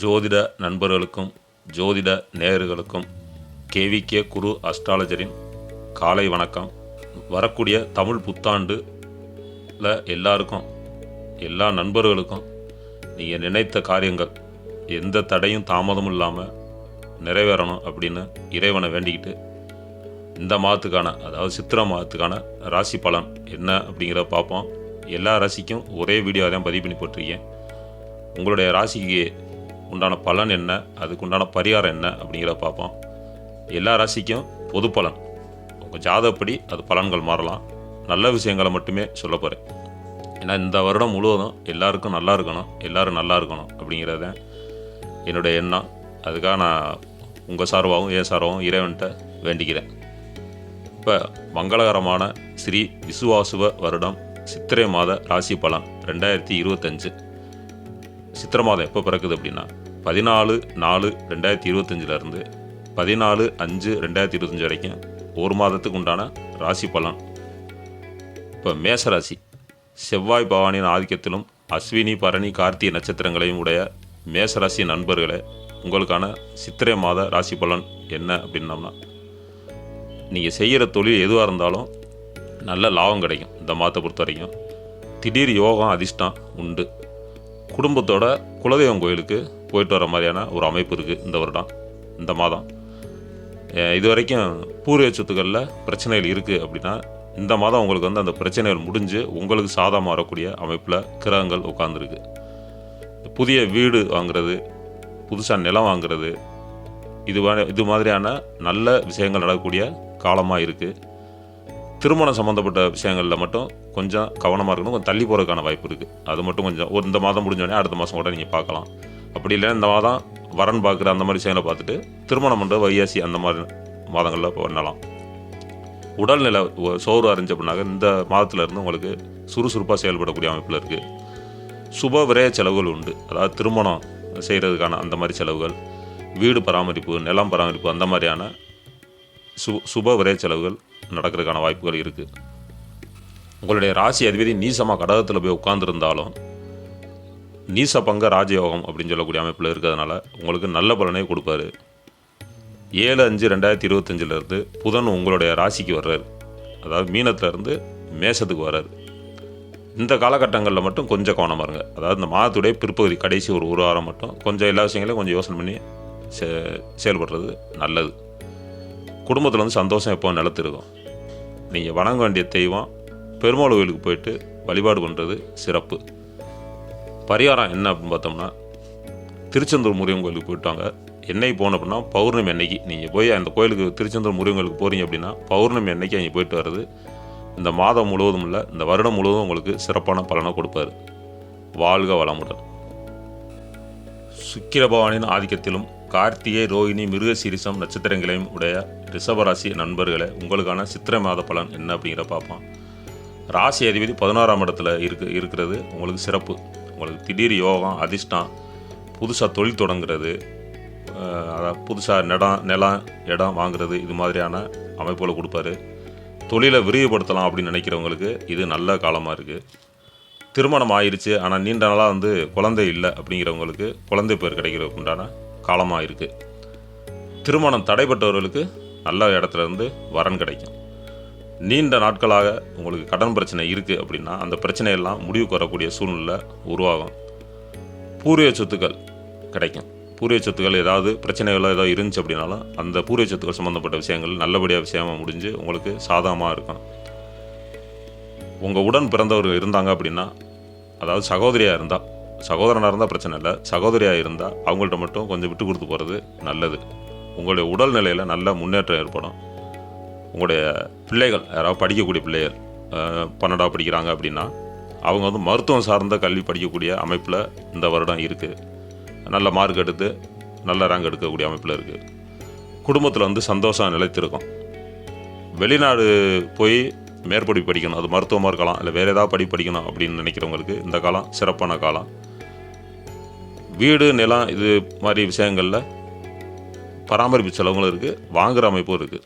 ஜோதிட நண்பர்களுக்கும் ஜோதிட நேயர்களுக்கும் கேவிகே குரு அஸ்ட்ராலஜரின் காலை வணக்கம். வரக்கூடிய தமிழ் புத்தாண்டில் எல்லா நண்பர்களுக்கும் நீங்கள் நினைத்த காரியங்கள் எந்த தடையும் தாமதமும் இல்லாமல் நிறைவேறணும் அப்படின்னு இறைவனை வேண்டிக்கிட்டு இந்த மாதத்துக்கான, அதாவது சித்திரை மாதத்துக்கான ராசி பலன் என்ன அப்படிங்கிறத பார்ப்போம். எல்லா ராசிக்கும் ஒரே வீடியோ தான் பதிவு பண்ணி போட்டிருக்கேன். உங்களுடைய ராசிக்கு உண்டான பலன் என்ன, அதுக்கு உண்டான பரிகாரம் என்ன அப்படிங்கிறத பார்ப்போம். எல்லா ராசிக்கும் பொது பலன், உங்கள் ஜாதகப்படி அது பலன்கள் மாறலாம். நல்ல விஷயங்களை மட்டுமே சொல்ல போகிறேன். ஏன்னா இந்த வருடம் முழுவதும் எல்லாருக்கும் நல்லா இருக்கணும், எல்லோரும் நல்லா இருக்கணும் அப்படிங்கிறது தான் என்னுடைய எண்ணம். அதுக்காக நான் உங்கள் சார்பாகவும் என் சார்பாகவும் இறைவன்கிட்ட வேண்டிக்கிறேன். இப்போ மங்களகரமான ஸ்ரீ விசுவாசுவ வருடம் சித்திரை மாத ராசி பலன் 2025. சித்திரை மாதம் எப்போ பிறக்குது அப்படின்னா 14/4/2025 14/5/2025 வரைக்கும் ஒரு மாதத்துக்கு உண்டான ராசி பலன். இப்போ மேசராசி, செவ்வாய் பகவானின் ஆதிக்கத்திலும் அஸ்வினி பரணி கார்த்திகை நட்சத்திரங்களையும் உடைய மேசராசி நண்பர்களே, உங்களுக்கான சித்திரை மாத ராசி பலன் என்ன அப்படின்னோம்னா, நீங்கள் செய்கிற தொழில் எதுவாக இருந்தாலும் நல்ல லாபம் கிடைக்கும். இந்த மாதத்தை பொறுத்த வரைக்கும் திடீர் யோகம் அதிர்ஷ்டம் உண்டு. குடும்பத்தோட குலதெய்வம் கோயிலுக்கு போயிட்டு வர மாதிரியான ஒரு அமைப்பு இருக்குது இந்த வருடம், இந்த மாதம். இது வரைக்கும் பூர்வீக சொத்துக்களில் பிரச்சனைகள் இருக்குது அப்படின்னா இந்த மாதம் உங்களுக்கு அந்த பிரச்சனைகள் முடிஞ்சு உங்களுக்கு சாதமாக வரக்கூடிய அமைப்பில் கிரகங்கள் உட்காந்துருக்கு. புதிய வீடு வாங்குறது, புதுசாக நிலம் வாங்குறது, இது மாதிரியான நல்ல விஷயங்கள் நடக்கக்கூடிய காலமாக இருக்குது. திருமணம் சம்மந்தப்பட்ட விஷயங்களில் மட்டும் கொஞ்சம் கவனமாக இருக்கணும். கொஞ்சம் தள்ளி போகிறதுக்கான வாய்ப்பு இருக்குது. அது மட்டும் கொஞ்சம் இந்த மாதம் முடிஞ்சோடனே அடுத்த மாதம் கூட நீங்கள் பார்க்கலாம். அப்படி இல்லைன்னா இந்த மாதம் வரன் பார்க்குற அந்த மாதிரி விஷயங்களை பார்த்துட்டு திருமணம் பண்ணுற வையாசி அந்த மாதிரி மாதங்களில் பண்ணலாம். உடல்நிலை சோறு அறிஞ்ச அப்படின்னாக்க இந்த மாதத்துலேருந்து உங்களுக்கு சுறுசுறுப்பாக செயல்படக்கூடிய அமைப்பில் இருக்குது. சுப விரய செலவுகள் உண்டு. அதாவது திருமணம் செய்கிறதுக்கான அந்த மாதிரி செலவுகள், வீடு பராமரிப்பு, நிலம் பராமரிப்பு, அந்த மாதிரியான சுப விரய செலவுகள் நடக்கிறதுக்கான வாய்ப்புகள் இருக்குது. உங்களுடைய ராசி அதிபதி நீசமாக கடகத்தில் போய் உட்கார்ந்துருந்தாலும் நீச பங்க ராஜயோகம் அப்படின்னு சொல்லக்கூடிய அமைப்பில் இருக்கிறதுனால உங்களுக்கு நல்ல பலனை கொடுப்பாரு. 7/5/2025 புதன் உங்களுடைய ராசிக்கு வர்றாரு. அதாவது மீனத்திலேருந்து மேசத்துக்கு வர்றாரு. இந்த காலகட்டங்களில் மட்டும் கொஞ்சம் கவனமாக இருங்க. அதாவது இந்த மாதத்துடைய பிற்பகுதி கடைசி ஒரு வாரம் மட்டும் கொஞ்சம் எல்லா விஷயங்களையும் கொஞ்சம் யோசனை பண்ணி செயல்படுறது நல்லது. குடும்பத்தில் சந்தோஷம் எப்போ நிலத்திருக்கும். நீங்கள் வணங்க வேண்டிய தெய்வம் பெருமாள் கோயிலுக்கு போயிட்டு வழிபாடு பண்ணுறது சிறப்பு. பரிகாரம் என்ன அப்படின்னு பார்த்தோம்னா, திருச்செந்தூர் முருகன் கோயிலுக்கு போயிட்டாங்க. என்னைக்கு போகணும் அப்படின்னா பௌர்ணமி அன்னைக்கு நீங்கள் போய் அந்த கோயிலுக்கு, திருச்செந்தூர் முருகன் கோயிலுக்கு போகிறீங்க அப்படின்னா பௌர்ணமி அன்னைக்கு அங்கே போயிட்டு வர்றது இந்த மாதம் முழுவதும் இல்லை, இந்த வருடம் முழுவதும் உங்களுக்கு சிறப்பான பலனை கொடுப்பார். வாழ்க வளமுடன். சுக்கிர பகவானின் ஆதிக்கத்திலும் கார்த்திகை, ரோகிணி, மிருகசீரிசம் நட்சத்திரங்களையும் உடைய ரிஷபராசி நண்பர்களே, உங்களுக்கான சித்திரை மாத பலன் என்ன அப்படிங்கிற பார்ப்போம். ராசி அதிபதி 11ஆம் இடத்துல இருக்கிறது உங்களுக்கு சிறப்பு. உங்களுக்கு திடீர் யோகம், அதிர்ஷ்டம், புதுசாக தொழில் தொடங்குறது, அதாவது புதுசாக நிலம் இடம் வாங்குறது, இது மாதிரியான அமைப்புகளை கொடுப்பாரு. தொழிலை விரிவுபடுத்தலாம் அப்படின்னு நினைக்கிறவங்களுக்கு இது நல்ல காலமாக இருக்குது. திருமணம் ஆயிடுச்சு ஆனால் நீண்ட நாளாக குழந்தை இல்லை அப்படிங்கிறவங்களுக்கு குழந்தை பேர் கிடைக்கிறதுக்கு உண்டான காலமாக இருக்குது. திருமணம் தடைப்பட்டவர்களுக்கு நல்ல இடத்துல இருந்து வரன் கிடைக்கும். நீண்ட நாட்களாக உங்களுக்கு கடன் பிரச்சனை இருக்குது அப்படின்னா அந்த பிரச்சனையெல்லாம் முடிவுக்கு வரக்கூடிய சூழ்நிலை உருவாகும். பூர்வீக சொத்துக்கள் கிடைக்கும். பூர்வீக சொத்துக்கள் ஏதாவது பிரச்சனைகளோ ஏதோ இருந்துச்சு அப்படின்னாலும் அந்த பூர்வீக சொத்துக்கள் சம்மந்தப்பட்ட விஷயங்கள் நல்லபடியாக விஷயமாக முடிஞ்சு உங்களுக்கு சாதகமாக இருக்கும். உங்கள் உடன் பிறந்தவர்கள் இருந்தாங்க அப்படின்னா, அதாவது சகோதரியாக இருந்தால், சகோதரனாக இருந்தால் பிரச்சனை இல்லை, சகோதரியாக இருந்தால் அவங்கள்ட்ட மட்டும் கொஞ்சம் விட்டு கொடுத்து போகிறது நல்லது. உங்களுடைய உடல்நிலையில் நல்ல முன்னேற்றம் ஏற்படும். உங்களுடைய பிள்ளைகள் யாராவது படிக்கக்கூடிய பிள்ளைகள் 12ஆவது படிக்கிறாங்க அப்படின்னா அவங்க மருத்துவம் சார்ந்த கல்வி படிக்கக்கூடிய அமைப்பில் இந்த வருடம் இருக்குது. நல்ல மார்க் எடுத்து நல்ல ரேங்க் எடுக்கக்கூடிய அமைப்பில் இருக்குது. குடும்பத்தில் சந்தோஷம் நிலைத்திருக்கும். வெளிநாடு போய் மேற்படிப்பு படிக்கணும், அது மருத்துவமாக இருக்கலாம், இல்லை வேறு ஏதாவது படிக்கணும் அப்படின்னு நினைக்கிறவங்களுக்கு இந்த காலம் சிறப்பான காலம். வீடு நிலம் இது மாதிரி விஷயங்களில் பராமரிப்பு செலவுகளும் இருக்குது, வாங்குகிற அமைப்பும் இருக்குது.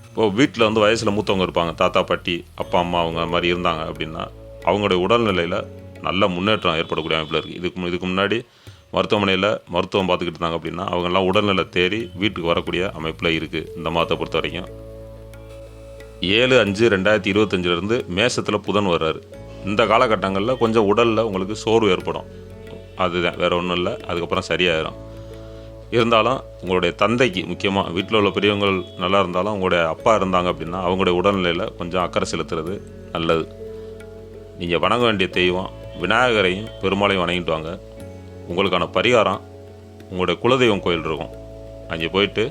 இப்போது வீட்டில் வயசில் மூத்தவங்க இருப்பாங்க, தாத்தா பாட்டி அப்பா அம்மா அவங்க மாதிரி இருந்தாங்க அப்படின்னா அவங்களுடைய உடல்நிலையில் நல்ல முன்னேற்றம் ஏற்படக்கூடிய அமைப்பில் இருக்குது. இதுக்கு முன்னாடி மருத்துவமனையில் மருத்துவம் பார்த்துக்கிட்டு இருந்தாங்க அப்படின்னா அவங்கெல்லாம் உடல்நிலை தேறி வீட்டுக்கு வரக்கூடிய அமைப்பில் இருக்குது. இந்த மாதத்தை பொறுத்த வரைக்கும் 7/5/2025 மேசத்தில் புதன் வர்றாரு. இந்த காலகட்டங்களில் கொஞ்சம் உடலில் உங்களுக்கு சோர்வு ஏற்படும். அதுதான், வேறு ஒன்றும் இல்லை. அதுக்கப்புறம் சரியாயிடும். இருந்தாலும் உங்களுடைய தந்தைக்கு முக்கியமாக வீட்டில் உள்ள பெரியவங்க நல்லா இருந்தாலும் உங்களுடைய அப்பா இருந்தாங்க அப்படின்னா அவங்களுடைய உடல்நிலையில் கொஞ்சம் அக்கறை செலுத்துறது நல்லது. நீங்கள் வணங்க வேண்டிய தெய்வம் விநாயகரையும் பெருமாளையும் வணங்கிட்டு வாங்க. உங்களுக்கான பரிகாரம் உங்களுடைய குலதெய்வம் கோயில் இருக்கும், அங்கே போயிட்டு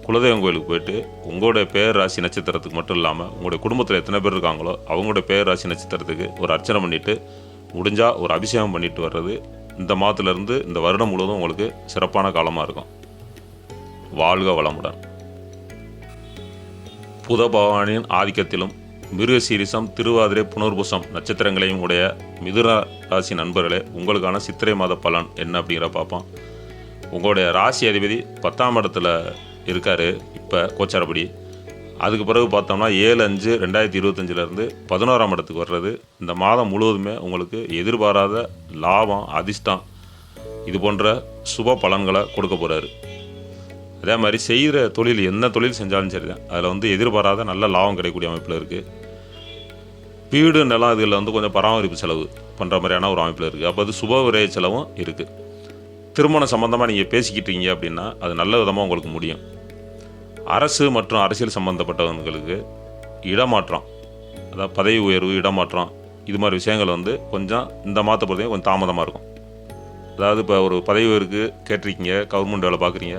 குலதெய்வம் கோயிலுக்கு போயிட்டு உங்களுடைய பேர் ராசி நட்சத்திரத்துக்கு மட்டும் இல்லாமல் உங்களுடைய குடும்பத்தில் எத்தனை பேர் இருக்காங்களோ அவங்களுடைய பேர் ராசி நட்சத்திரத்துக்கு ஒரு அர்ச்சனை பண்ணிவிட்டு முடிஞ்சால் ஒரு அபிஷேகம் பண்ணிட்டு வர்றது இந்த மாதத்துலேருந்து இந்த வருடம் முழுவதும் உங்களுக்கு சிறப்பான காலமாக இருக்கும். வாழ்க வளமுடன். புத பகவானின் ஆதிக்கத்திலும் மிருகசீரிசம், திருவாதிரை, புனர்பூசம் நட்சத்திரங்களையும் உடைய மிதுன ராசி நண்பர்களே, உங்களுக்கான சித்திரை மாத பலன் என்ன அப்படிங்கிற பார்ப்போம். உங்களுடைய ராசி அதிபதி 10ஆம் இடத்துல இருக்கார் இப்போ கோச்சாரப்படி. அதுக்கு பிறகு பார்த்தோம்னா 7/5/2025 11ஆம் இடத்துக்கு வர்றது இந்த மாதம் முழுவதுமே உங்களுக்கு எதிர்பாராத லாபம், அதிர்ஷ்டம், இது போன்ற சுப பலன்களை கொடுக்க போகிறாரு. அதே மாதிரி செய்கிற தொழில், என்ன தொழில் செஞ்சாலும் சரி தான், அதில் எதிர்பாராத நல்ல லாபம் கிடைக்கக்கூடிய அமைப்பில் இருக்குது. வீடு நிலம் இதில் கொஞ்சம் பராமரிப்பு செலவு பண்ணுற மாதிரியான ஒரு அமைப்பில் இருக்குது. அப்போ அது சுப விரய செலவும் இருக்குது. திருமணம் சம்மந்தமாக நீங்கள் பேசிக்கிட்டீங்க அப்படின்னா அது நல்ல விதமாக உங்களுக்கு முடியும். அரசு மற்றும் அரசியல் சம்மந்தப்பட்டவங்களுக்கு இடமாற்றம், அதாவது பதவி உயர்வு, இடமாற்றம், இது மாதிரி விஷயங்கள் கொஞ்சம் இந்த மாதத்தை பொறுத்தவரைக்கும் கொஞ்சம் தாமதமாக இருக்கும். அதாவது இப்போ ஒரு பதவி உயர்வுக்கு கேட்டிருக்கீங்க, கவர்மெண்ட் வேலை பார்க்குறீங்க,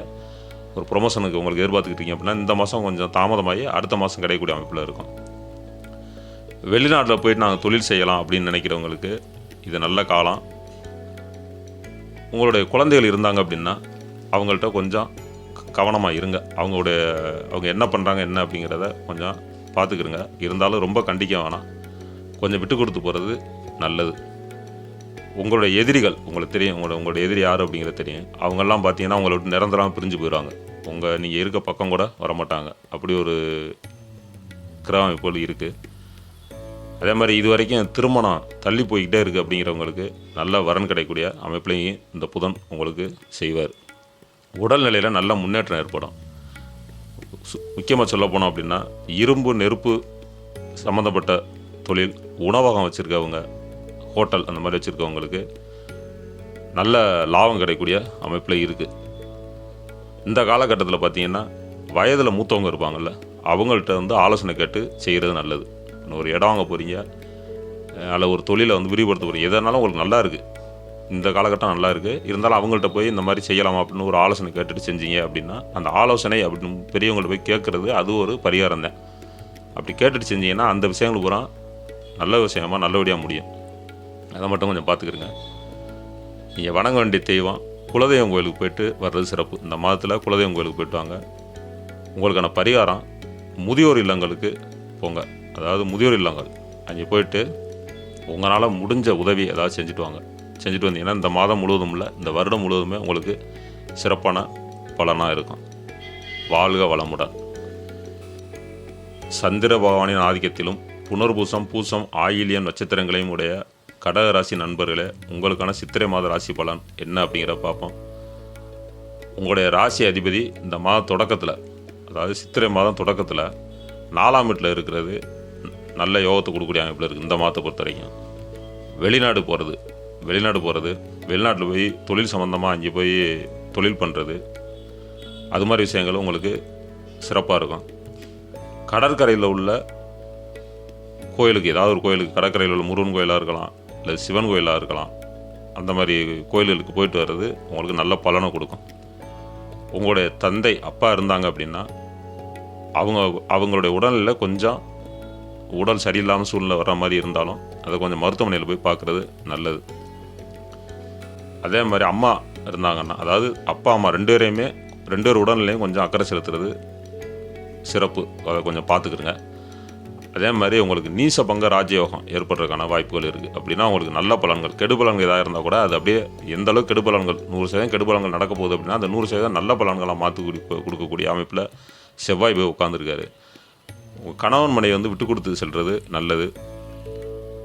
ஒரு ப்ரொமோஷனுக்கு உங்களுக்கு எதிர்பார்த்துக்கிட்டீங்க அப்படின்னா இந்த மாதம் கொஞ்சம் தாமதமாகி அடுத்த மாதம் கிடைக்கக்கூடிய அமைப்பில் இருக்கும். வெளிநாட்டில் போயிட்டு நாங்கள் தொழில் செய்யலாம் அப்படின்னு நினைக்கிறவங்களுக்கு இது நல்ல காலம். உங்களுடைய குழந்தைகள் இருந்தாங்க அப்படின்னா அவங்கள்ட்ட கொஞ்சம் கவனமாக இருங்க. அவங்க என்ன பண்ணுறாங்க என்ன அப்படிங்கிறத கொஞ்சம் பார்த்துக்கிருங்க. இருந்தாலும் ரொம்ப கண்டிக்க வேணாம், கொஞ்சம் விட்டு கொடுத்து போகிறது நல்லது. உங்களுடைய எதிரிகள் உங்களுக்கு தெரியும், உங்களுடைய எதிரி யார் அப்படிங்கிறது தெரியும். அவங்கெல்லாம் பார்த்தீங்கன்னா உங்களை விட்டு நிரந்தரமாக பிரிஞ்சு போயிடுவாங்க. நீங்கள் இருக்க பக்கம் கூட வரமாட்டாங்க. அப்படி ஒரு கிரகம் இப்போது இருக்குது. அதே மாதிரி இது வரைக்கும் திருமணம் தள்ளி போய்கிட்டே இருக்குது அப்படிங்கிறவங்களுக்கு நல்ல வரன் கிடைக்கக்கூடிய அமைப்புலையும் இந்த புதன் உங்களுக்கு செய்வார். உடல்நிலையில் நல்ல முன்னேற்றம் ஏற்படும். முக்கியமாக சொல்ல போனோம் அப்படின்னா இரும்பு, நெருப்பு சம்மந்தப்பட்ட தொழில், உணவகம் வச்சுருக்கவங்க, ஹோட்டல் அந்த மாதிரி வச்சுருக்கவங்களுக்கு நல்ல லாபம் கிடைக்கக்கூடிய அமைப்பில் இருக்குது. இந்த காலகட்டத்தில் பார்த்திங்கன்னா வயதில் மூத்தவங்க இருப்பாங்கள்ல, அவங்கள்ட்ட ஆலோசனை கேட்டு செய்கிறது நல்லது. ஒரு இடம் வாங்க போகிறீங்க, அதில் ஒரு தொழிலை விரிவுபடுத்த போகிறீங்க, எதனாலும் உங்களுக்கு நல்லா இருக்குது, இந்த காலகட்டம் நல்லா இருக்குது, இருந்தாலும் அவங்கள்ட்ட போய் இந்த மாதிரி செய்யலாமா அப்படின்னு ஒரு ஆலோசனை கேட்டுட்டு செஞ்சீங்க அப்படின்னா அந்த ஆலோசனை அப்படின்னு பெரியவங்கள்ட்ட போய் கேட்குறது அது ஒரு பரிகாரம் தான். அப்படி கேட்டுட்டு செஞ்சீங்கன்னா அந்த விஷயங்கள் பூரா நல்ல விஷயமாக நல்லபடியாக முடியும். அதை மட்டும் கொஞ்சம் பார்த்துக்கிருங்க. நீங்கள் வணங்க வேண்டிய தெய்வம் குலதெய்வம் கோயிலுக்கு போயிட்டு வர்றது சிறப்பு. இந்த மாதத்தில் குலதெய்வம் கோயிலுக்கு போயிட்டு வாங்க. உங்களுக்கான பரிகாரம் முதியோர் இல்லங்களுக்கு போங்க. அதாவது முதியோர் இல்லங்கள் அங்கே போயிட்டு உங்களால் முடிஞ்ச உதவி ஏதாவது செஞ்சுட்டு வாங்க. செஞ்சுட்டு வந்தீங்கன்னா இந்த மாதம் முழுவதும் இல்லை, இந்த வருடம் முழுவதுமே உங்களுக்கு சிறப்பான பலனாக இருக்கும். வாழ்க வளமுடன். சந்திர பகவானின் ஆதிக்கத்திலும் புனர்பூசம், பூசம், ஆயில்யம் நட்சத்திரங்களையும் உடைய கடக ராசி நண்பர்களே, உங்களுக்கான சித்திரை மாத ராசி பலன் என்ன அப்படிங்கிற பார்ப்போம். உங்களுடைய ராசி அதிபதி இந்த மாத தொடக்கத்தில், அதாவது சித்திரை மாதம் தொடக்கத்தில் 4ஆம் வீட்டில் இருக்கிறது நல்ல யோகத்தை கொடுக்கக்கூடிய அமைப்பில் இருக்குது. இந்த மாதத்தை பொறுத்த வரைக்கும் வெளிநாடு போகிறது, வெளிநாட்டில் போய் தொழில் சம்மந்தமாக அங்கே போய் தொழில் பண்ணுறது, அது மாதிரி விஷயங்களும் உங்களுக்கு சிறப்பாக இருக்கும். கடற்கரையில் உள்ள கோயிலுக்கு, ஏதாவது ஒரு கோயிலுக்கு, கடற்கரையில் உள்ள முருகன் கோயிலாக இருக்கலாம், இல்லை சிவன் கோயிலாக இருக்கலாம், அந்த மாதிரி கோயில்களுக்கு போயிட்டு வர்றது உங்களுக்கு நல்ல பலனை கொடுக்கும். உங்களுடைய தந்தை, அப்பா இருந்தாங்க அப்படின்னா அவங்களுடைய உடல்நிலையில் கொஞ்சம் உடல் சரியில்லாமல் சூழ்நிலை வர மாதிரி இருந்தாலும் அதை கொஞ்சம் மருத்துவமனையில் போய் பார்க்குறது நல்லது. அதே மாதிரி அம்மா இருந்தாங்கன்னா, அதாவது அப்பா அம்மா ரெண்டு பேர் உடல்நிலையும் கொஞ்சம் அக்கறை செலுத்துறது சிறப்பு. அதை கொஞ்சம் பார்த்துக்கிருங்க. அதே மாதிரி உங்களுக்கு நீச பங்க ராஜயோகம் ஏற்படுறதுக்கான வாய்ப்புகள் இருக்குது. அப்படின்னா உங்களுக்கு நல்ல பலன்கள், கெடுபலன்கள் எதாக இருந்தால் கூட அது அப்படியே எந்த அளவுக்கு கெடுபலன்கள் 100% கெடுபலன்கள் நடக்க போகுது அப்படின்னா அந்த 100% நல்ல பலன்களாக மாற்றி கொடுக்கக்கூடிய அமைப்பில் செவ்வாய் போய் உட்காந்துருக்காரு. கணவன் மனைவி விட்டு கொடுத்து செல்வது நல்லது.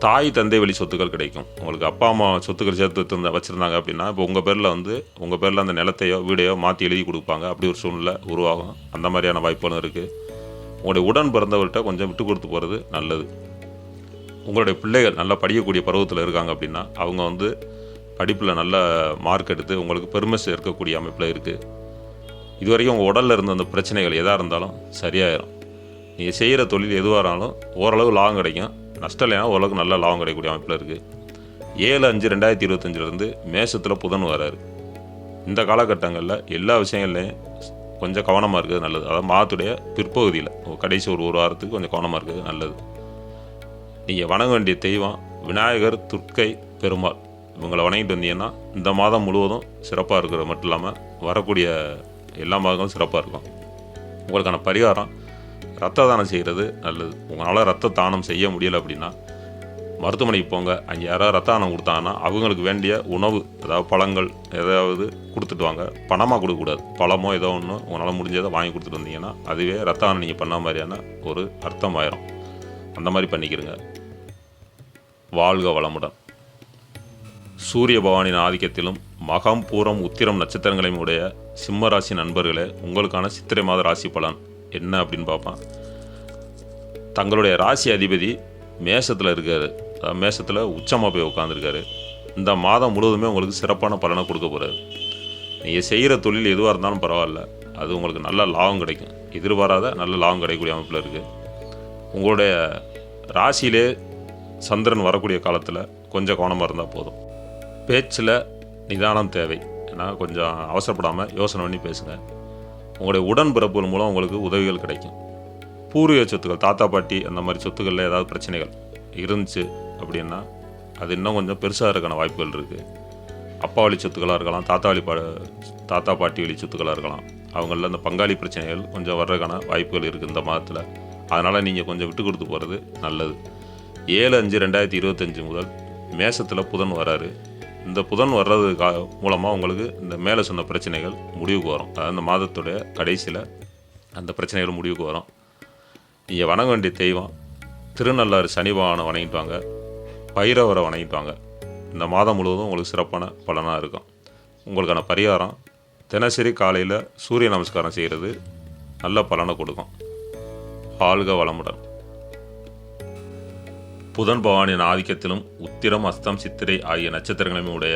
தாய் தந்தை வழி சொத்துக்கள் கிடைக்கும். உங்களுக்கு அப்பா அம்மா சொத்துக்கள் சேர்த்து வச்சுருந்தாங்க அப்படின்னா, இப்போ உங்கள் பேரில் அந்த நிலத்தையோ வீடையோ மாற்றி எழுதி கொடுப்பாங்க. அப்படி ஒரு சூழ்நிலை உருவாகும். அந்த மாதிரியான வாய்ப்புகளும் இருக்குது. உங்களுடைய உடன் பிறந்தவர்கிட்ட கொஞ்சம் விட்டு கொடுத்து போகிறது நல்லது. உங்களுடைய பிள்ளைகள் நல்லா படிக்கக்கூடிய பருவத்தில் இருக்காங்க அப்படின்னா, அவங்க படிப்பில் நல்ல மார்க் எடுத்து உங்களுக்கு பெருமை சேர்க்கக்கூடிய அமைப்பில் இருக்குது. இதுவரைக்கும் உங்கள் உடலில் இருந்த அந்த பிரச்சனைகள் எதாக இருந்தாலும் சரியாயிடும். நீங்கள் செய்கிற தொழில் எதுவாக இருந்தாலும் ஓரளவு லாபம் கிடைக்கும். நஷ்டம் இல்லைனா ஓரளவுக்கு நல்ல லாபம் கிடைக்கக்கூடிய அமைப்பில் இருக்குது. 7/5/2025 மேஷத்தில் புதன் வராரு. இந்த காலகட்டங்களில் எல்லா விஷயங்கள்லையும் கொஞ்சம் கவனமாக இருக்கிறது நல்லது. அதாவது மாதத்துடைய பிற்பகுதியில் கடைசி ஒரு வாரத்துக்கு கொஞ்சம் கவனமாக இருக்கிறது நல்லது. நீங்கள் வணங்க வேண்டிய தெய்வம் விநாயகர், துர்க்கை, பெருமாள். இவங்களை வணங்கிட்டு வந்தீங்கன்னா இந்த மாதம் முழுவதும் சிறப்பாக இருக்கிறது மட்டும் இல்லாமல் வரக்கூடிய எல்லா மாதங்களும் சிறப்பாக இருக்கும். உங்களுக்கான பரிகாரம் ரத்த தானம் செய்கிறது நல்லது. உங்களால் ரத்த தானம் செய்ய முடியலை அப்படின்னா மருத்துவமனைக்கு போங்க. அங்கே யாராவது ரத்த தானம் கொடுத்தாங்கன்னா அவங்களுக்கு வேண்டிய உணவு, அதாவது பழங்கள் ஏதாவது கொடுத்துட்டு வாங்க. பணமாக கொடுக்கக்கூடாது. பழமோ ஏதோ ஒன்று உங்களால் முடிஞ்சதை வாங்கி கொடுத்துட்டு வந்தீங்கன்னா அதுவே ரத்த தானம் நீங்கள் பண்ண மாதிரியான ஒரு அர்த்தம் ஆயிரும். அந்த மாதிரி பண்ணிக்கிறங்க. வாழ்க வளமுடன். சூரிய பகவானின் ஆதிக்கத்திலும் மகம், பூரம், உத்திரம் நட்சத்திரங்களையும் உடைய சிம்ம ராசி நண்பர்களே, உங்களுக்கான சித்திரை மாத ராசி பலன் என்ன அப்படின்னு பார்ப்போம். தங்களுடைய ராசி அதிபதி மேஷத்தில் இருக்கார். மேஷத்தில் உச்சமாக போய் உட்காந்துருக்காரு. இந்த மாதம் முழுவதுமே உங்களுக்கு சிறப்பான பலனை கொடுக்க போகிறாரு. நீங்கள் செய்கிற தொழில் எதுவாக இருந்தாலும் பரவாயில்ல, அது உங்களுக்கு நல்ல லாபம் கிடைக்கும். எதிர்பாராத நல்ல லாபம் கிடைக்கக்கூடிய அமைப்பில் இருக்குது. உங்களுடைய ராசியிலே சந்திரன் வரக்கூடிய காலத்தில் கொஞ்சம் கவனமாக இருந்தால் போதும். பேச்சில் நிதானம் தேவை. ஏன்னா கொஞ்சம் அவசரப்படாமல் யோசனை பண்ணி பேசுங்க. உங்களுடைய உடன்பிறப்புகள் மூலம் உங்களுக்கு உதவிகள் கிடைக்கும். பூர்வீக சொத்துக்கள், தாத்தா பாட்டி அந்த மாதிரி சொத்துக்களில் ஏதாவது பிரச்சனைகள் இருந்துச்சு அப்படின்னா அது இன்னும் கொஞ்சம் பெருசாக இருக்கான வாய்ப்புகள் இருக்குது. அப்பா வழி சொத்துக்களாக இருக்கலாம், தாத்தா பாட்டி வழி சொத்துக்களாக இருக்கலாம். அவங்களில் அந்த பங்காளி பிரச்சனைகள் கொஞ்சம் வர்றதுக்கான வாய்ப்புகள் இருக்குது இந்த மாதத்தில். அதனால் நீங்கள் கொஞ்சம் விட்டு கொடுத்து போகிறது நல்லது. 7/5/2025 முதல் மேஷத்தில் புதன் வராரு. இந்த புதன் வர்றது மூலமாக உங்களுக்கு இந்த மேலே சொன்ன பிரச்சனைகள் முடிவுக்கு வரும். அதாவது இந்த மாதத்துடைய கடைசியில் அந்த பிரச்சனைகள் முடிவுக்கு வரும். நீங்கள் வணங்க வேண்டிய தெய்வம் திருநள்ளாறு சனி பகவானை வணங்கிட்டு வாங்க, பைரவரை வணங்கிட்டு வாங்க. இந்த மாதம் முழுவதும் உங்களுக்கு சிறப்பான பலனாக இருக்கும். உங்களுக்கான பரிகாரம் தினசரி காலையில் சூரிய நமஸ்காரம் செய்கிறது நல்ல பலனை கொடுக்கும். வாழ்க வளமுடன். புதன் பகவானின் ஆதிக்கத்திலும் உத்திரம், அஸ்தம், சித்திரை ஆகிய நட்சத்திரங்களையும் உடைய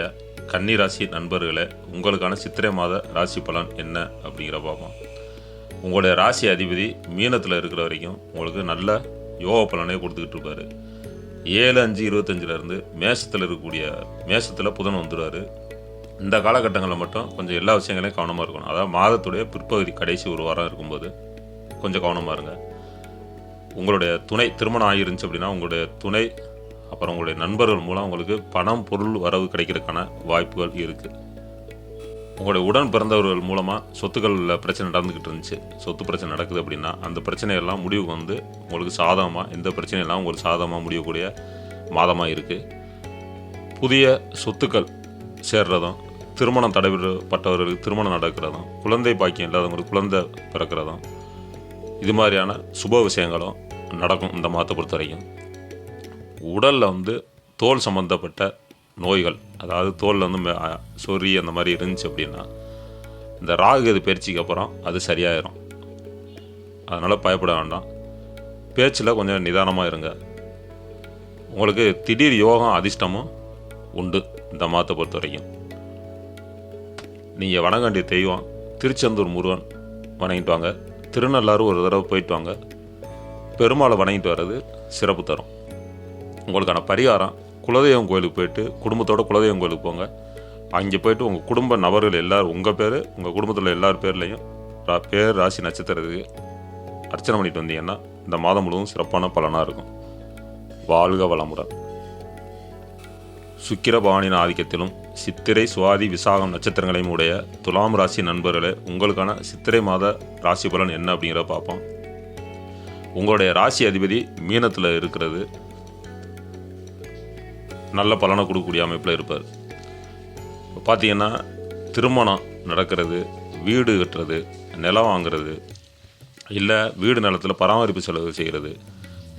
கன்னி ராசி நண்பர்களே, உங்களுக்கான சித்திரை மாத ராசி பலன் என்ன அப்படிங்கிற பார்ப்போம். உங்களுடைய ராசி அதிபதி மீனத்தில் இருக்கிற வரைக்கும் உங்களுக்கு நல்ல யோக பலனை கொடுத்துக்கிட்டு இருப்பார். 7/5/25 மேஷத்தில் புதன் வந்துடுவார். இந்த காலகட்டங்களில் மட்டும் கொஞ்சம் எல்லா விஷயங்களையும் கவனமாக இருக்கணும். அதாவது மாதத்துடைய பிற்பகுதி கடைசி ஒரு வாரம் இருக்கும்போது கொஞ்சம் கவனமாக இருங்க. உங்களுடைய துணை திருமணம் ஆகிருந்துச்சு அப்படின்னா உங்களுடைய துணை அப்புறம் உங்களுடைய நண்பர்கள் மூலம் உங்களுக்கு பணம், பொருள் வரவு கிடைக்கிறதுக்கான வாய்ப்புகள் இருக்குது. உங்களுடைய உடன் பிறந்தவர்கள் மூலமாக சொத்துக்களில் பிரச்சனை நடந்துக்கிட்டு இருந்துச்சு, சொத்து பிரச்சனை நடக்குது அப்படின்னா அந்த பிரச்சனையெல்லாம் முடிவுக்கு உங்களுக்கு சாதகமாக, இந்த பிரச்சனையெல்லாம் உங்களுக்கு சாதகமாக முடியக்கூடிய மாதமாக இருக்குது. புதிய சொத்துக்கள் சேர்றதும், திருமணம் தடைபட்டவர்களுக்கு திருமணம் நடக்கிறதும், குழந்தை பாக்கியம் இல்லாதவங்களுக்கு குழந்தை பிறக்கிறதும், இது மாதிரியான சுப விஷயங்களும் நடக்கும் இந்த மாதத்தை பொறுத்த வரைக்கும். உடலில் தோல் சம்மந்தப்பட்ட நோய்கள், அதாவது தோலில் சொறி அந்த மாதிரி இருந்துச்சு அப்படின்னா இந்த ராகு பயிற்சிக்கு அப்புறம் அது சரியாயிடும். அதனால் பயப்பட வேண்டாம். பேச்சில் கொஞ்சம் நிதானமாக இருங்க. உங்களுக்கு திடீர் யோகம் அதிர்ஷ்டமும் உண்டு இந்த மாதத்தை பொறுத்த வரைக்கும். நீங்கள் வணங்க வேண்டிய தெய்வம் திருச்செந்தூர் முருகன் வணங்கிட்டு வாங்க. திருநள்ளாறு ஒரு தடவை போயிட்டு வாங்க. பெருமாளை வணங்கிட்டு வர்றது சிறப்பு தரும். உங்களுக்கான பரிகாரம் குலதெய்வம் கோயிலுக்கு போயிட்டு குடும்பத்தோட குலதெய்வம் கோயிலுக்கு போங்க. அங்கே போயிட்டு உங்கள் குடும்ப நபர்கள் எல்லோரும், உங்கள் பேர், உங்கள் குடும்பத்தில் எல்லார் பேர்லேயும் பேர், ராசி, நட்சத்திரத்துக்கு அர்ச்சனை பண்ணிட்டு வந்தீங்கன்னா இந்த மாதம் முழுவதும் சிறப்பான பலனாக இருக்கும். வாழ்க வளமுடன். சுக்கிர பகவானின் ஆதிக்கத்திலும் சித்திரை, சுவாதி, விசாகம் நட்சத்திரங்களையும் உடைய துலாம் ராசி நண்பர்களே, உங்களுக்கான சித்திரை மாத ராசி பலன் என்ன அப்படிங்கிறத பார்ப்போம். உங்களுடைய ராசி அதிபதி மீனத்தில் இருக்கிறது நல்ல பலனை கொடுக்கக்கூடிய அமைப்பில் இருப்பார். இப்போ பார்த்தீங்கன்னா திருமணம் நடக்கிறது, வீடு கட்டுறது, நிலம் வாங்கிறது, இல்லை வீடு நிலத்தில் பராமரிப்பு செலவு செய்கிறது,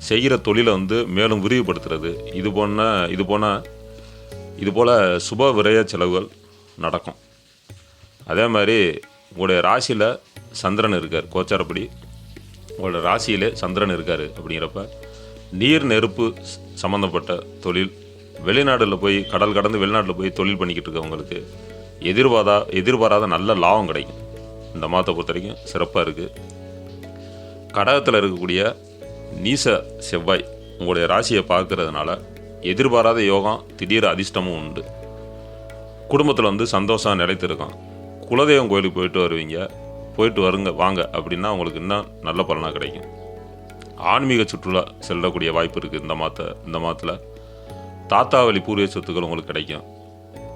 செய்கிற தொழிலை வந்து மேலும் விரிவுபடுத்துறது, இது போல் சுப விரய செலவுகள் நடக்கும். அதே மாதிரி உங்களுடைய ராசியில் சந்திரன் இருக்கார், கோச்சாரப்படி உங்களோட ராசியிலே சந்திரன் இருக்கார். அப்படிங்கிறப்ப நீர் நெருப்பு சம்மந்தப்பட்ட தொழில், வெளிநாட்டில் போய் கடல் கடந்து வெளிநாட்டில் போய் தொழில் பண்ணிக்கிட்டு இருக்கவங்களுக்கு எதிர்பாராத நல்ல லாபம் கிடைக்கும். இந்த மாதத்தை பொறுத்த வரைக்கும் சிறப்பாக இருக்குது. கடகத்தில் இருக்கக்கூடிய நீச செவ்வாய் உங்களுடைய ராசியை பார்க்கறதுனால எதிர்பாராத யோகம், திடீர் அதிர்ஷ்டமும் உண்டு. குடும்பத்தில் வந்து சந்தோஷம் நிலைத்திருக்கும். குலதெய்வம் கோயிலுக்கு போயிட்டு வாங்க அப்படின்னா உங்களுக்கு இன்னும் நல்ல பலனாக கிடைக்கும். ஆன்மீக சுற்றுலா செல்லக்கூடிய வாய்ப்பு இருக்குது. இந்த மாதத்தில் தாத்தா வழி பூர்வீக சொத்துக்கள் உங்களுக்கு கிடைக்கும்.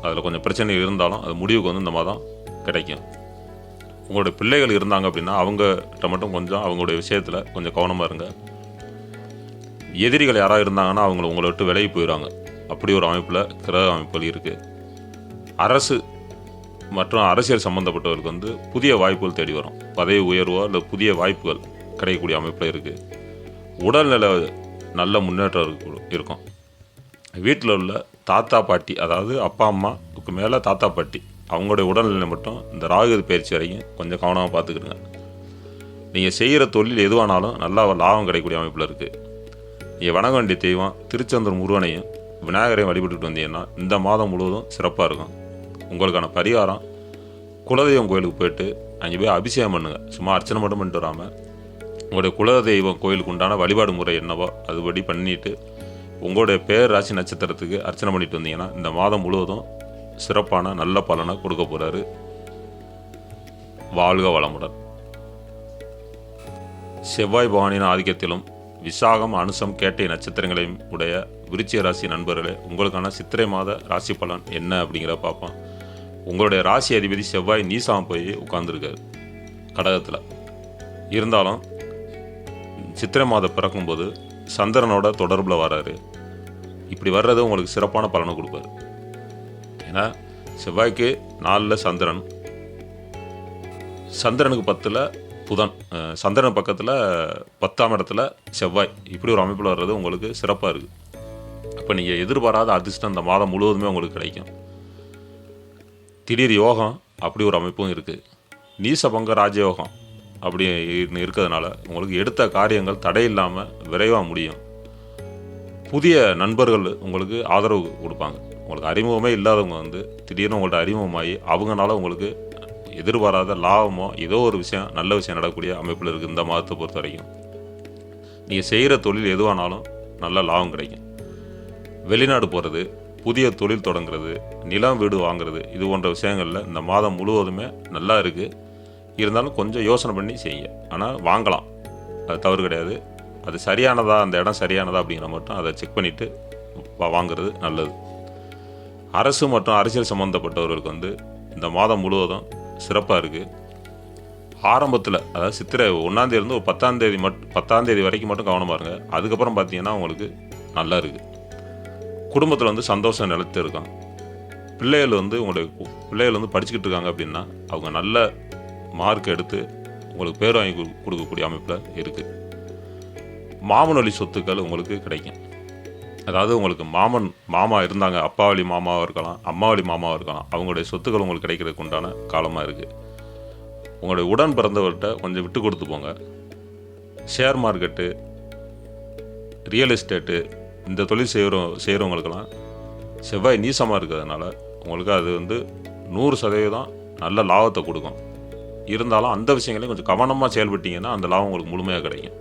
அதில் கொஞ்சம் பிரச்சனை இருந்தாலும் அது முடிவுக்கு வந்து இந்த மாதம் கிடைக்கும். உங்களுடைய பிள்ளைகள் இருந்தாங்க அப்படின்னா அவங்ககிட்ட மட்டும் கொஞ்சம் அவங்களுடைய விஷயத்தில் கொஞ்சம் கவனமாக இருங்க. எதிரிகள் யாராவது இருந்தாங்கன்னா உங்களை விட்டு விலகி போயிடுவாங்க. அப்படி ஒரு அமைப்பில் கிரக அமைப்புகள் இருக்குது. அரசு மற்றும் அரசியல் சம்மந்தப்பட்டவர்களுக்கு வந்து புதிய வாய்ப்புகள் தேடி வரும். பதவி உயர்வோ இல்லை புதிய வாய்ப்புகள் கிடைக்கக்கூடிய அமைப்பில் இருக்குது. உடல்நிலை நல்ல முன்னேற்றம் இருக்கும். வீட்டில் உள்ள தாத்தா பாட்டி, அதாவது அப்பா அம்மாவுக்கு மேலே தாத்தா பாட்டி, அவங்களுடைய உடல்நிலை மட்டும் இந்த ராகு பயிற்சி வரைக்கும் கொஞ்சம் கவனமாக பார்த்துக்கிடுங்க. நீங்கள் செய்கிற தொழில் எதுவானாலும் நல்லா லாபம் கிடைக்கக்கூடிய அமைப்பில் இருக்குது. நீங்கள் வணங்க வேண்டிய தெய்வம் திருச்செந்தூர் முருகனையும் விநாயகரையும் வழிபட்டுட்டு வந்தீங்கன்னா இந்த மாதம் முழுவதும் சிறப்பாக இருக்கும். உங்களுக்கான பரிகாரம், குலதெய்வம் கோயிலுக்கு போயிட்டு அங்கே போய் அபிஷேகம் பண்ணுங்கள். சும்மா அர்ச்சனை மட்டும் பண்ணிட்டு வராமல் உங்களுடைய குலதெய்வம் கோயிலுக்கு உண்டான வழிபாடு முறை என்னவோ அதுபடி பண்ணிவிட்டு உங்களுடைய பேர் ராசி நட்சத்திரத்துக்கு அர்ச்சனை பண்ணிட்டு வந்தீங்கன்னா இந்த மாதம் முழுவதும் சிறப்பான நல்ல பலனை கொடுக்க போகிறாரு. வாழ்க வளமுடன். செவ்வாய் பவானியின் ஆதிக்கத்திலும் விசாகம், அனுசம், கேட்டை நட்சத்திரங்களையும் உடைய விருச்சிக ராசி நண்பர்களே, உங்களுக்கான சித்திரை மாத ராசி பலன் என்ன அப்படிங்கிற பார்ப்போம். உங்களுடைய ராசி அதிபதி செவ்வாய் நீசாம போய் உட்கார்ந்துருக்காரு கடகத்தில். இருந்தாலும் சித்திரை மாதம் பிறக்கும்போது சந்திரனோட தொடர்பில் வர்றாரு. இப்படி வர்றது உங்களுக்கு சிறப்பான பலனை கொடுப்பாரு. ஏன்னா செவ்வாய்க்கு 4ல் சந்திரன், சந்திரனுக்கு 10ல் புதன், சந்திரன் பக்கத்தில் 10ஆம் இடத்துல செவ்வாய், இப்படி ஒரு அமைப்பில் வர்றது உங்களுக்கு சிறப்பாக இருக்குது. அப்போ நீங்கள் எதிர்பாராத அதிர்ஷ்டம் இந்த மாதம் முழுவதுமே உங்களுக்கு கிடைக்கும். திடீர் யோகம் அப்படி ஒரு அமைப்பும் இருக்குது. நீசபங்க ராஜயோகம் அப்படி இருக்கிறதுனால உங்களுக்கு எடுத்த காரியங்கள் தடை இல்லாமல் விரைவாக முடியும். புதிய நண்பர்கள் உங்களுக்கு ஆதரவு கொடுப்பாங்க. உங்களுக்கு அறிமுகமே இல்லாதவங்க வந்து திடீர்னு உங்கள்ட்ட அறிமுகமாகி அவங்களால உங்களுக்கு எதிர்பாராத லாபமோ ஏதோ ஒரு விஷயம், நல்ல விஷயம் நடக்கக்கூடிய அமைப்பில் இருக்குது. இந்த மாதத்தை பொறுத்த வரைக்கும் நீங்கள் செய்கிற தொழில் எதுவானாலும் நல்ல லாபம் கிடைக்கும். வெளிநாடு போகிறது, புதிய தொழில் தொடங்குறது, நிலம் வீடு வாங்குறது, இது போன்ற விஷயங்களில் இந்த மாதம் முழுவதுமே நல்லா இருக்குது. இருந்தாலும் கொஞ்சம் யோசனை பண்ணி செய்யுங்க. ஆனால் வாங்கலாம், அது தவறு கிடையாது. அது சரியானதா, அந்த இடம் சரியானதா அப்படிங்கிற மட்டும் அதை செக் பண்ணிவிட்டு வாங்குறது நல்லது. அரசு மற்றும் அரசியல் சம்மந்தப்பட்டவர்களுக்கு வந்து இந்த மாதம் முழுவதும் சிறப்பாக இருக்குது. ஆரம்பத்தில், அதாவது சித்திரை 1ஆம் தேதியிலேருந்து ஒரு 10ஆம் தேதி வரைக்கும் மட்டும் கவனமாக இருங்க. அதுக்கப்புறம் பார்த்தீங்கன்னா உங்களுக்கு நல்லா இருக்குது. குடும்பத்தில் வந்து சந்தோஷம் நிலைத்து இருக்காங்க. உங்களுடைய பிள்ளைகள் வந்து படிச்சுக்கிட்டு இருக்காங்க அப்படின்னா அவங்க நல்ல மார்க் எடுத்து உங்களுக்கு பேர் வாங்கி கொடுக்கக்கூடிய அமைப்பில் இருக்குது. மாமன் வழி சொத்துக்கள் உங்களுக்கு கிடைக்கும். அதாவது உங்களுக்கு மாமா இருந்தாங்க, அப்பா வழி மாமாவாக இருக்கலாம், அம்மா வழி மாமாவாக இருக்கலாம், அவங்களுடைய சொத்துக்கள் உங்களுக்கு கிடைக்கிறதுக்கு உண்டான காலமாக இருக்குது. உங்களுடைய உடன் பிறந்தவர்கிட்ட கொஞ்சம் விட்டு கொடுத்து போங்க. ஷேர் மார்க்கெட்டு, ரியல் எஸ்டேட்டு, இந்த தொழில் செய்கிறவங்களுக்கெல்லாம் செவ்வாய் நீசமாக இருக்கிறதுனால உங்களுக்கு அது வந்து 100% நல்ல லாபத்தை கொடுக்கும். இருந்தாலும் அந்த விஷயங்களையும் கொஞ்சம் கவனமாக செயல்பட்டீங்கன்னா அந்த லாபம் உங்களுக்கு முழுமையாக கிடைக்கும்.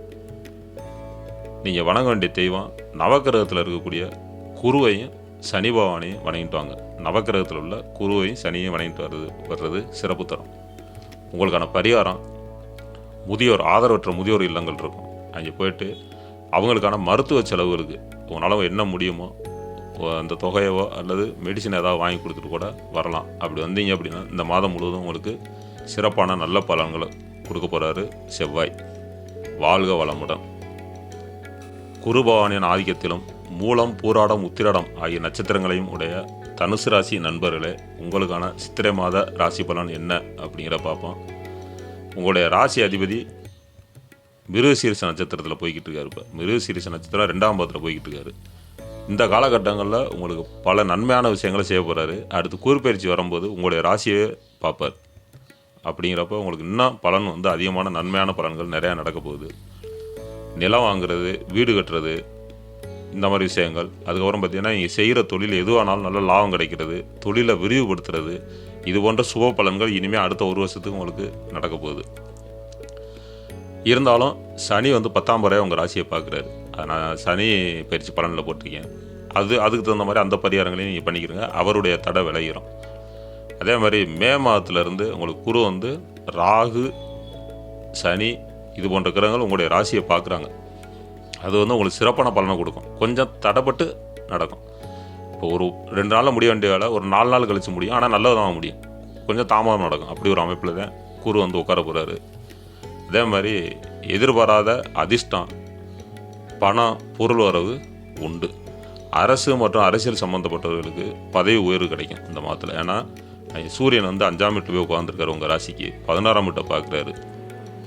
நீங்கள் வணங்க வேண்டிய தெய்வம் நவக்கிரகத்தில் இருக்கக்கூடிய குருவையும் சனி பகவானையும் வணங்கிட்டு வாங்க. நவக்கிரகத்தில் உள்ள குருவையும் சனியையும் வணங்கிட்டு வர்றது சிறப்பு தரும். உங்களுக்கான பரிகாரம், ஆதரவற்ற முதியோர் இல்லங்கள் இருக்கும், அங்கே போயிட்டு அவங்களுக்கான மருத்துவ செலவுகளுக்கு உங்களால் என்ன முடியுமோ அந்த தொகையவோ அல்லது மெடிசன் ஏதாவது வாங்கி கொடுத்துட்டு கூட வரலாம். அப்படி வந்தீங்க அப்படின்னா இந்த மாதம் முழுவதும் உங்களுக்கு சிறப்பான நல்ல பலன்களை கொடுக்க போகிறாரு செவ்வாய். வாழ்க வளமுடன். குரு பகவானின் ஆதிக்கத்திலும் மூலம், பூராடம், உத்திராடம் ஆகிய நட்சத்திரங்களையும் உடைய தனுசு ராசி நண்பர்களே, உங்களுக்கான சித்திரை மாத ராசி பலன் என்ன அப்படிங்கிற பார்ப்போம். உங்களுடைய ராசி அதிபதி மிருகசீரிஷ நட்சத்திரத்தில் போய்கிட்டு இருக்காரு. இப்போ மிருகசீரிஷ நட்சத்திரம் 2ஆம் பாவத்தில் போய்கிட்டு இருக்காரு. இந்த காலகட்டங்களில் உங்களுக்கு பல நன்மையான விஷயங்களை செய்ய போகிறாரு. அடுத்து கூர்ப்பெயர்ச்சி வரும்போது உங்களுடைய ராசியை பார்ப்பார். அப்படிங்கிறப்ப உங்களுக்கு இன்னும் பலன் வந்து அதிகமான நன்மையான பலன்கள் நிறையா நடக்க போகுது. நிலம் வாங்குறது, வீடு கட்டுறது, இந்த மாதிரி விஷயங்கள். அதுக்கப்புறம் பார்த்திங்கன்னா நீங்கள் செய்கிற தொழில் எதுவானாலும் நல்ல லாபம் கிடைக்கிறது, தொழிலை விரிவுபடுத்துறது, இது போன்ற சுப பலன்கள் இனிமேல் அடுத்த ஒரு வருஷத்துக்கு உங்களுக்கு நடக்க போகுது. இருந்தாலும் சனி வந்து 10ஆம் முறையாக உங்கள் ராசியை பார்க்குறாரு. நான் சனி பயிற்சி பலனில் போட்டிருக்கேன். அதுக்கு தகுந்த மாதிரி அந்த பரிகாரங்களையும் நீங்கள் பண்ணிக்கிறங்க. அவருடைய தடை விளையிடும். அதே மாதிரி மே மாதத்துலேருந்து உங்களுக்கு குரு வந்து ராகு, சனி இது போன்ற கிரகங்கள் உங்களுடைய ராசியை பார்க்குறாங்க. அது வந்து உங்களுக்கு சிறப்பான பலனை கொடுக்கும். கொஞ்சம் தடைப்பட்டு நடக்கும். இப்போ ஒரு 2 நாளில் முடிய வேண்டிய வேலை ஒரு 4 நாள் கழித்து முடியும். ஆனால் நல்லதாக முடியும். கொஞ்சம் தாமதம் நடக்கும். அப்படி ஒரு அமைப்பில் தான் குரு வந்து உட்கார போகிறாரு. அதே மாதிரி எதிர்பாராத அதிர்ஷ்டம், பணம், பொருள் வரவு உண்டு. அரசு மற்றும் அரசியல் சம்மந்தப்பட்டவர்களுக்கு பதவி உயர்வு கிடைக்கும் இந்த மாதத்தில். ஏன்னா சூரியன் வந்து 5ஆம் வீட்டு போய் உட்காந்துருக்காரு உங்கள் ராசிக்கு, 16ஆம் வீட்டை பார்க்குறாரு.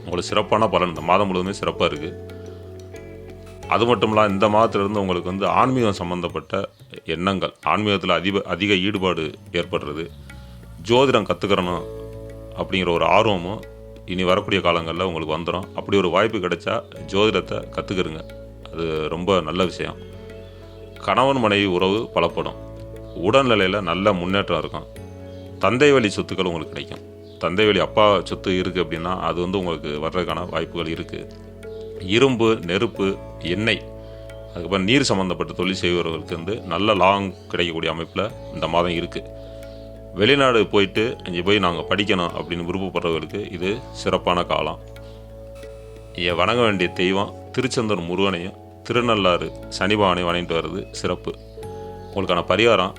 உங்களுக்கு சிறப்பான பலன் இந்த மாதம் முழுவதுமே சிறப்பாக இருக்குது. அது மட்டும் இல்லாமல் இந்த மாதத்துலேருந்து உங்களுக்கு வந்து ஆன்மீகம் சம்மந்தப்பட்ட எண்ணங்கள், ஆன்மீகத்தில் அதிக ஈடுபாடு ஏற்படுறது, ஜோதிடம் கற்றுக்கிறணும் அப்படிங்கிற ஒரு ஆர்வமும் இனி வரக்கூடிய காலங்களில் உங்களுக்கு வந்துடும். அப்படி ஒரு வாய்ப்பு கிடைச்சா ஜோதிடத்தை கற்றுக்கிறங்க. அது ரொம்ப நல்ல விஷயம். கணவன் மனைவி உறவு பலப்படும். உடல்நிலையில் நல்ல முன்னேற்றம் இருக்கும். தந்தை வழி சொத்துக்கள் உங்களுக்கு கிடைக்கும். தந்தை வழி அப்பா சொத்து இருக்குது அப்படின்னா அது வந்து உங்களுக்கு வர்றதுக்கான வாய்ப்புகள் இருக்குது. இரும்பு, நெருப்பு, எண்ணெய், அதுக்கப்புறம் நீர் சம்மந்தப்பட்ட தொழில் செய்பவர்களுக்கு வந்து நல்ல லாபம் கிடைக்கக்கூடிய அமைப்பில் இந்த மாதம் இருக்குது. வெளிநாடு போயிட்டு அங்கே போய் நாங்கள் படிக்கணும் அப்படின்னு விருப்பப்படுறவர்களுக்கு இது சிறப்பான காலம். வணங்க வேண்டிய தெய்வம் திருச்செந்தூர் முருகனையும் திருநள்ளாறு சனிபகவானையும் வணங்கிட்டு வர்றது சிறப்பு. உங்களுக்கான பரிகாரம்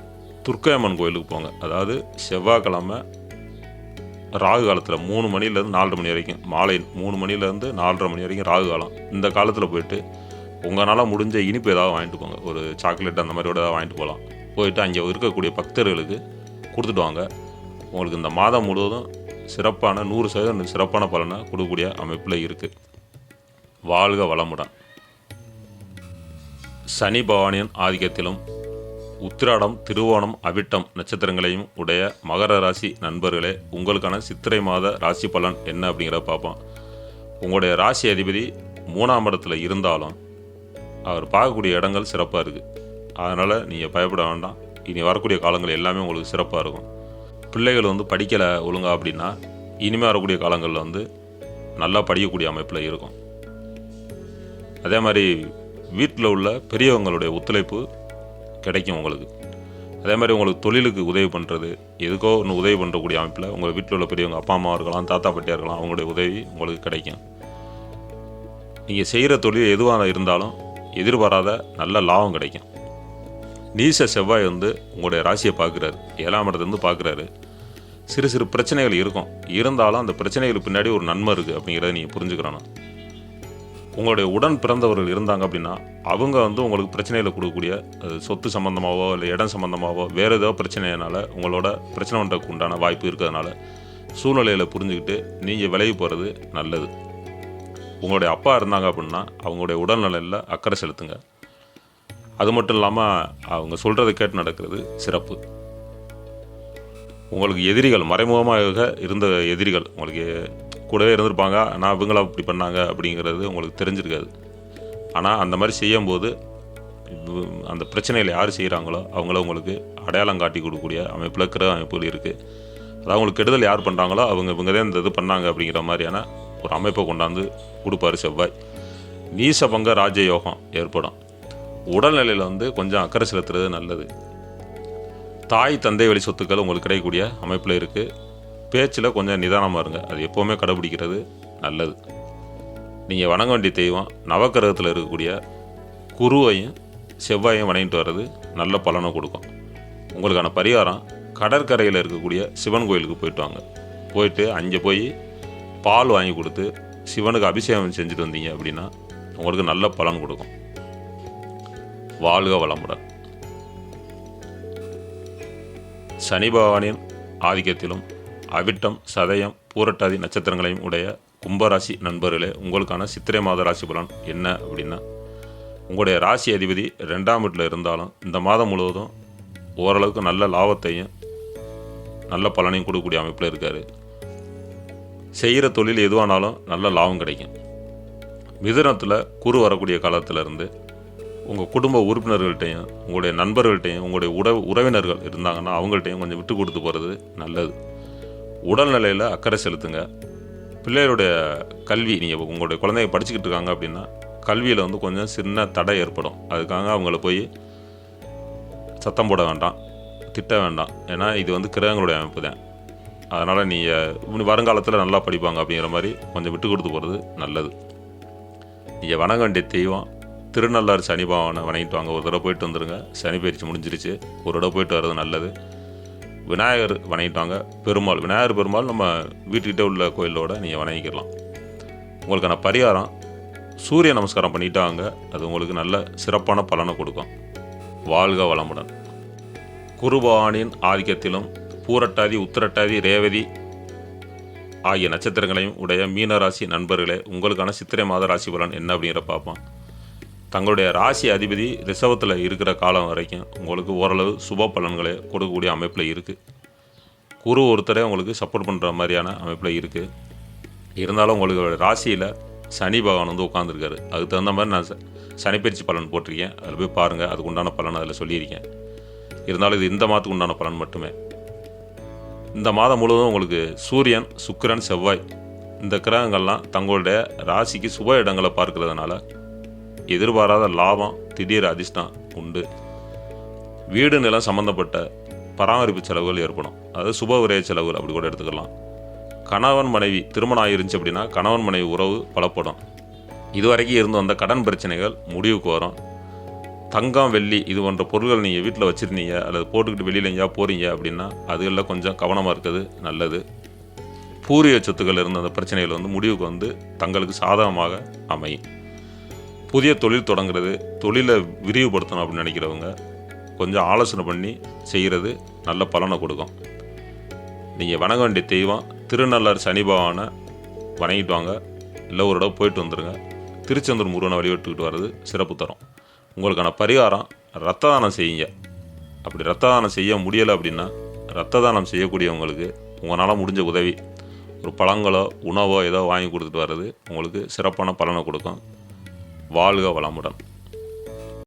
துர்க்கையம்மன் கோயிலுக்கு போங்க. அதாவது செவ்வாய்க்கிழமை ராகு காலத்தில் 3 மணிலேருந்து 4:30 மணி வரைக்கும், மாலை 3 மணிலேருந்து 4:30 மணி வரைக்கும் ராகு காலம். இந்த காலத்தில் போயிட்டு உங்களால் முடிஞ்ச இனிப்பு ஏதாவது வாங்கிட்டு போங்க. ஒரு சாக்லேட் அந்த மாதிரி ஏதாவது வாங்கிட்டு போகலாம். போயிட்டு அங்கே இருக்கக்கூடிய பக்தர்களுக்கு கொடுத்துட்டு வாங்க. உங்களுக்கு இந்த மாதம் முழுவதும் சிறப்பான 100% சிறப்பான பலனை கொடுக்கக்கூடிய அமைப்பில் இருக்குது. வாழ்க வளமுடன். சனி பகவானின் ஆதிக்கத்திலும் உத்திராடம், திருவோணம், அவிட்டம் நட்சத்திரங்களையும் உடைய மகர ராசி நண்பர்களே, உங்களுக்கான சித்திரை மாத ராசி பலன் என்ன அப்படிங்கிறத பார்ப்போம். உங்களுடைய ராசி அதிபதி 3ஆம் இடத்துல இருந்தாலும் அவர் பார்க்கக்கூடிய இடங்கள் சிறப்பாக இருக்குது. அதனால் நீங்கள் பயப்பட வேண்டாம். இனி வரக்கூடிய காலங்கள் எல்லாமே உங்களுக்கு சிறப்பாக இருக்கும். பிள்ளைகள் வந்து படிக்கலை ஒழுங்கா அப்படின்னா இனிமேல் வரக்கூடிய காலங்களில் வந்து நல்லா படிக்கக்கூடிய அமைப்பில் இருக்கும். அதே மாதிரி வீட்டில் உள்ள பெரியவங்களுடைய ஒத்துழைப்பு கிடைக்கும் உங்களுக்கு. அதே மாதிரி உங்களுக்கு தொழிலுக்கு உதவி பண்ணுறது, எதுக்கோ ஒன்று உதவி பண்ணுறக்கூடிய அமைப்பில் உங்கள் வீட்டில் உள்ள பெரியவங்க அப்பா அம்மா இருக்கலாம், தாத்தா பாட்டியாக இருக்கலாம், அவங்களுடைய உதவி உங்களுக்கு கிடைக்கும். நீங்கள் செய்கிற தொழில் எதுவாக இருந்தாலும் எதிர்பாராத நல்ல லாபம் கிடைக்கும். நீச செவ்வாய் வந்து உங்களுடைய ராசியை பார்க்குறாரு, 7ஆம் இடத்துலேருந்து பார்க்குறாரு. சிறு சிறு பிரச்சனைகள் இருக்கும். இருந்தாலும் அந்த பிரச்சனைகளுக்கு பின்னாடி ஒரு நன்மை இருக்குது அப்படிங்கிறத நீங்கள் புரிஞ்சுக்கிறணும். உங்களுடைய உடன் பிறந்தவர்கள் இருந்தாங்க அப்படின்னா அவங்க வந்து உங்களுக்கு பிரச்சனைகளை கொடுக்கக்கூடிய சொத்து சம்மந்தமாகவோ இல்லை இடம் சம்மந்தமாகவோ வேறு ஏதோ பிரச்சனையினால் உங்களோட பிரச்சனை பண்ணுறதுக்கு உண்டான வாய்ப்பு இருக்கிறதுனால சூழ்நிலையில் புரிஞ்சுக்கிட்டு நீங்கள் விலகி போகிறது நல்லது. உங்களுடைய அப்பா இருந்தாங்க அப்படின்னா அவங்களுடைய உடல்நிலையில் அக்கறை செலுத்துங்க. அது மட்டும் இல்லாமல் அவங்க சொல்கிறத கேட்டு நடக்கிறது சிறப்பு. உங்களுக்கு எதிரிகள், மறைமுகமாக இருந்த எதிரிகள் உங்களுக்கு கூடவே இருந்திருப்பாங்க. ஆனால் இவங்கள அப்படி பண்ணாங்க அப்படிங்கிறது உங்களுக்கு தெரிஞ்சிருக்காது. ஆனால் அந்த மாதிரி செய்யும்போது அந்த பிரச்சனையில் யார் செய்கிறாங்களோ அவங்கள உங்களுக்கு அடையாளம் காட்டி கொடுக்கக்கூடிய அமைப்பில் கிரக அமைப்புகள் இருக்குது. அதாவது உங்களுக்கு கெடுதல் யார் பண்ணுறாங்களோ இவங்க தான் இந்த இது பண்ணாங்க அப்படிங்கிற மாதிரியான ஒரு அமைப்பை கொண்டாந்து கொடுப்பாரு செவ்வாய். நீச பங்க ராஜயோகம் ஏற்படும். உடல்நிலையில் வந்து கொஞ்சம் அக்கறை செலுத்துறது நல்லது. தாய் தந்தை வழி சொத்துக்கள் உங்களுக்கு கிடைக்கக்கூடிய அமைப்பில் இருக்குது. பேச்சில் கொஞ்சம் நிதானமாக இருங்க. அது எப்போவுமே கடைபிடிக்கிறது நல்லது. நீங்கள் வணங்க வேண்டிய தெய்வம் நவக்கிரகத்தில் இருக்கக்கூடிய குருவையும் செவ்வாயும் வணங்கிட்டு வர்றது நல்ல பலனை கொடுக்கும். உங்களுக்கான பரிகாரம் கடற்கரையில் இருக்கக்கூடிய சிவன் கோயிலுக்கு போயிட்டு வாங்க. போயிட்டு அங்கே போய் பால் வாங்கி கொடுத்து சிவனுக்கு அபிஷேகம் செஞ்சுட்டு வந்தீங்க அப்படின்னா உங்களுக்கு நல்ல பலன் கொடுக்கும். வாழ்க வளமுடன். சனி பகவானின் ஆதிக்கத்திலும் அவிட்டம், சதயம், பூரட்டாதி நட்சத்திரங்களையும் உடைய கும்பராசி நண்பர்களே, உங்களுக்கான சித்திரை மாத ராசி பலன் என்ன அப்படின்னா, உங்களுடைய ராசி அதிபதி 2ஆம் வீட்டில் இருந்தாலும் இந்த மாதம் முழுவதும் ஓரளவுக்கு நல்ல லாபத்தையும் நல்ல பலனையும் கொடுக்கக்கூடிய அமைப்பில் இருக்கார். செய்கிற தொழில் எதுவானாலும் நல்ல லாபம் கிடைக்கும். மிதுனத்தில் குரு வரக்கூடிய காலத்திலேருந்து உங்கள் குடும்ப உறுப்பினர்கள்ட்டையும் உங்களுடைய நண்பர்கள்ட்டையும் உங்களுடைய உறவினர்கள் இருந்தாங்கன்னா அவங்கள்ட்டையும் கொஞ்சம் விட்டு கொடுத்து போகிறது நல்லது. உடல்நிலையில் அக்கறை செலுத்துங்க. பிள்ளைகளுடைய கல்வி, நீங்கள் உங்களுடைய குழந்தைங்க படிச்சுக்கிட்டு இருக்காங்க அப்படின்னா கல்வியில் வந்து கொஞ்சம் சின்ன தடை ஏற்படும். அதுக்காக அவங்கள போய் சத்தம் போட வேண்டாம், திட்ட வேண்டாம். ஏன்னா இது வந்து கிரகங்களுடைய அமைப்பு தான். அதனால் நீங்கள் வருங்காலத்தில் நல்லா படிப்பாங்க அப்படிங்கிற மாதிரி கொஞ்சம் விட்டு கொடுத்து போகிறது நல்லது. நீங்கள் வணங்க வேண்டிய தெய்வம் திருநள்ளாறு சனி பகவானை வணங்கிட்டு வாங்க. ஒரு தடவை போயிட்டு வந்துடுங்க. சனி பயிற்சி முடிஞ்சிருச்சு, ஒரு தடவை போயிட்டு வர்றது நல்லது. விநாயகர் வணங்கிட்டு வாங்க. விநாயகர் பெருமாள் நம்ம வீட்டுக்கிட்டே உள்ள கோயிலோட நீங்கள் வணங்கிக்கலாம். உங்களுக்கான பரிகாரம் சூரிய நமஸ்காரம் பண்ணிட்டு வாங்க. அது உங்களுக்கு நல்ல சிறப்பான பலனை கொடுக்கும். வாழ்க வளமுடன். குரு பகவானின் ஆதிக்கத்திலும் பூரட்டாதி உத்திரட்டாதி ரேவதி ஆகிய நட்சத்திரங்களையும் உடைய மீனராசி நண்பர்களே, உங்களுக்கான சித்திரை மாத ராசி பலன் என்ன அப்படிங்கிற பார்ப்போம். தங்களுடைய ராசி அதிபதி ரிஷபத்தில் இருக்கிற காலம் வரைக்கும் உங்களுக்கு ஓரளவு சுப பலன்களை கொடுக்கக்கூடிய அமைப்பில் இருக்குது. குரு ஒருத்தரே உங்களுக்கு சப்போர்ட் பண்ணுற மாதிரியான அமைப்பில் இருக்குது. இருந்தாலும் உங்களுக்கு ராசியில் சனி பகவான் வந்து உட்காந்துருக்காரு. அதுக்கு தகுந்த மாதிரி நான் சனிப்பயிற்சி பலன் போட்டிருக்கேன். அதில் போய் பாருங்கள். அதுக்கு உண்டான பலன் அதில் சொல்லியிருக்கேன். இருந்தாலும் இது இந்த மாதத்துக்கு உண்டான பலன் மட்டுமே. இந்த மாதம் முழுவதும் உங்களுக்கு சூரியன், சுக்கிரன், செவ்வாய் இந்த கிரகங்கள்லாம் தங்களுடைய ராசிக்கு சுப இடங்களை பார்க்கறதுனால எதிர்பாராத லாபம், திடீர் அதிர்ஷ்டம் உண்டு. வீடு நிலம் சம்மந்தப்பட்ட பராமரிப்பு செலவுகள் ஏற்படும். அதாவது சுப விரய செலவுகள் அப்படி கூட எடுத்துக்கலாம். கணவன் மனைவி திருமணம் ஆகிருந்துச்சு அப்படின்னா கணவன் மனைவி உறவு பலப்படும். இதுவரைக்கும் இருந்து வந்த கடன் பிரச்சனைகள் முடிவுக்கு வரும். தங்கம், வெள்ளி இது போன்ற பொருட்கள் நீங்கள் வீட்டில் வச்சுருந்தீங்க அல்லது போட்டுக்கிட்டு வெளியில் எங்கேயா போகிறீங்க அப்படின்னா அதுகளில் கொஞ்சம் கவனமாக இருக்கிறது நல்லது. பூர்வீக சொத்துக்கள் இருந்த அந்த பிரச்சனைகள் வந்து முடிவுக்கு வந்து தங்களுக்கு சாதகமாக அமையும். புதிய தொழில் தொடங்குறது, தொழிலை விரிவுபடுத்தணும் அப்படின்னு நினைக்கிறவங்க கொஞ்சம் ஆலோசனை பண்ணி செய்கிறது நல்ல பலனை கொடுக்கும். நீங்கள் வணங்க வேண்டிய தெய்வம் திருநள்ளாறு சனி பகவானை வணங்கிட்டு வாங்க. இல்லை ஒரு இடம் போயிட்டு வந்துடுங்க. திருச்செந்தூர் முருகனை வழிபட்டுக்கிட்டு வர்றது சிறப்பு தரும். உங்களுக்கான பரிகாரம் ரத்த தானம் செய்யுங்க. அப்படி ரத்த தானம் செய்ய முடியலை அப்படின்னா ரத்த தானம் செய்யக்கூடியவங்களுக்கு உங்களால் முடிஞ்ச உதவி ஒரு பழங்களோ உணவோ ஏதோ வாங்கி கொடுத்துட்டு வர்றது உங்களுக்கு சிறப்பான பலனை கொடுக்கும். வாழ்க வளமுடன்.